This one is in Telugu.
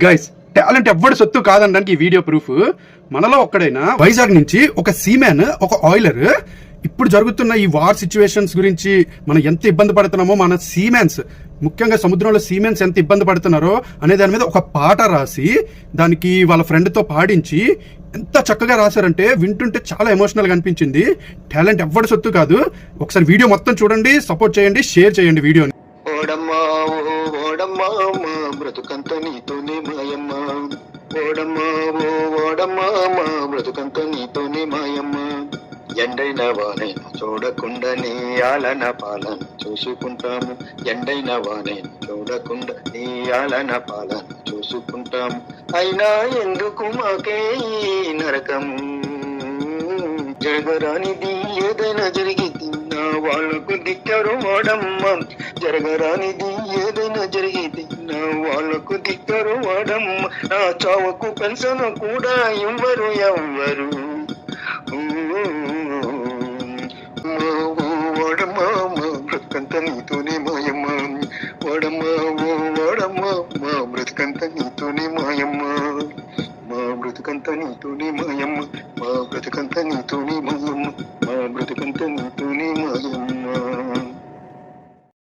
గైస్, టాలెంట్ ఎవ్వడి సొత్తు కాదనడానికి ఈ వీడియో ప్రూఫ్. మనలో ఒక్కడైనా వైజాగ్ నుంచి ఒక సీమ్యాన్, ఒక ఆయిలర్ ఇప్పుడు జరుగుతున్న ఈ వార్ సిచ్యువేషన్స్ గురించి మనం ఎంత ఇబ్బంది పడుతున్నామో, మన సీమెన్స్ ముఖ్యంగా సముద్రంలో సీమెన్స్ ఎంత ఇబ్బంది పడుతున్నారో అనే దాని మీద ఒక పాట రాసి దానికి వాళ్ళ ఫ్రెండ్తో పాడించి ఎంత చక్కగా రాశారంటే వింటుంటే చాలా ఎమోషనల్గా అనిపించింది. టాలెంట్ ఎవ్వడి సొత్తు కాదు. ఒకసారి వీడియో మొత్తం చూడండి, సపోర్ట్ చేయండి, షేర్ చేయండి వీడియోని. ఓడమ్మా ఓ ఓడమ్మా మా బ్రతుకంత నీతోనే మాయమ్మ. ఓడమ్మా ఓ ఓడమ్మా మా బ్రతుకంత నీతోనే మాయమ్మ. ఎండైన వానైన చూడకుండా నీ ఆలన పాలన చూసుకుంటాము. ఎండైన వానైన చూడకుండా నీ ఆలన పాలన చూసుకుంటాము. అయినా ఎందుకు మాకే ఈ నరకము? జరగరానిది ఏదైనా జరిగింది నా వాళ్ళకు దిక్కరు వాడమ్మ. జరగరానిది ఏదైనా జరిగింది నా వాళ్ళకు దిక్కరు వాడమ్మ. నా చావుకు పెన్షన్ కూడా ఇవ్వరు ఎవ్వరు. ఓడమ్మా మా బ్రతుకంత నీతోనే మాయమ్మ. ఓడమ్మా ఓ ఓడమ్మా మా బ్రతుకంత నీతోనే మాయమ్మ. మా బ్రతుకంత నీతోనే మాయమ్మ. మా బ్రతుకంత నీతోనే మాయమ్మ. మా బ్రతుకంత నీతోనే మాయమ్మ.